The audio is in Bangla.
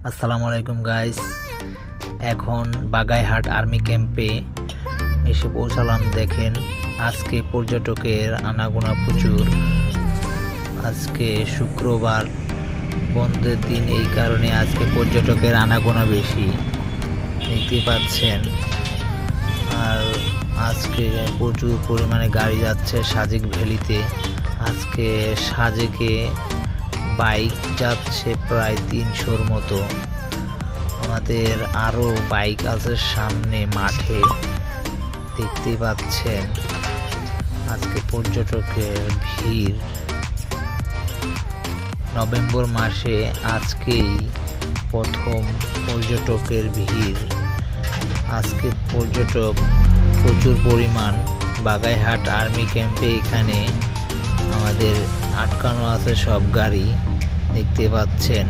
আসসালামু আলাইকুম গাইস। এখন বাগাইহাট আর্মি ক্যাম্পে এসে পৌঁছালাম। দেখেন আজকে পর্যটকের আনাগোনা প্রচুর। আজকে শুক্রবার, বন্ধের দিন, এই কারণে আজকে পর্যটকের আনাগোনা বেশি দেখতে পাচ্ছেন। আর আজকে প্রচুর পরিমাণে গাড়ি যাচ্ছে সাজেক ভ্যালিতে। আজকে সাজেকে বাইক যাচ্ছে প্রায় 300-র মতো। আমাদের আরো বাইক আছে সামনে মাঠে, দেখতেই পাচ্ছেন। আজকে পর্যটকের ভিড়। নভেম্বর মাসে আজকেই প্রথম পর্যটকের ভিড়। আজকে পর্যটক প্রচুর পরিমাণ বাগাইহাট আর্মি ক্যাম্পে। এখানে আমাদের আটকানো আছে সব গাড়ি, দেখতে পাচ্ছেন।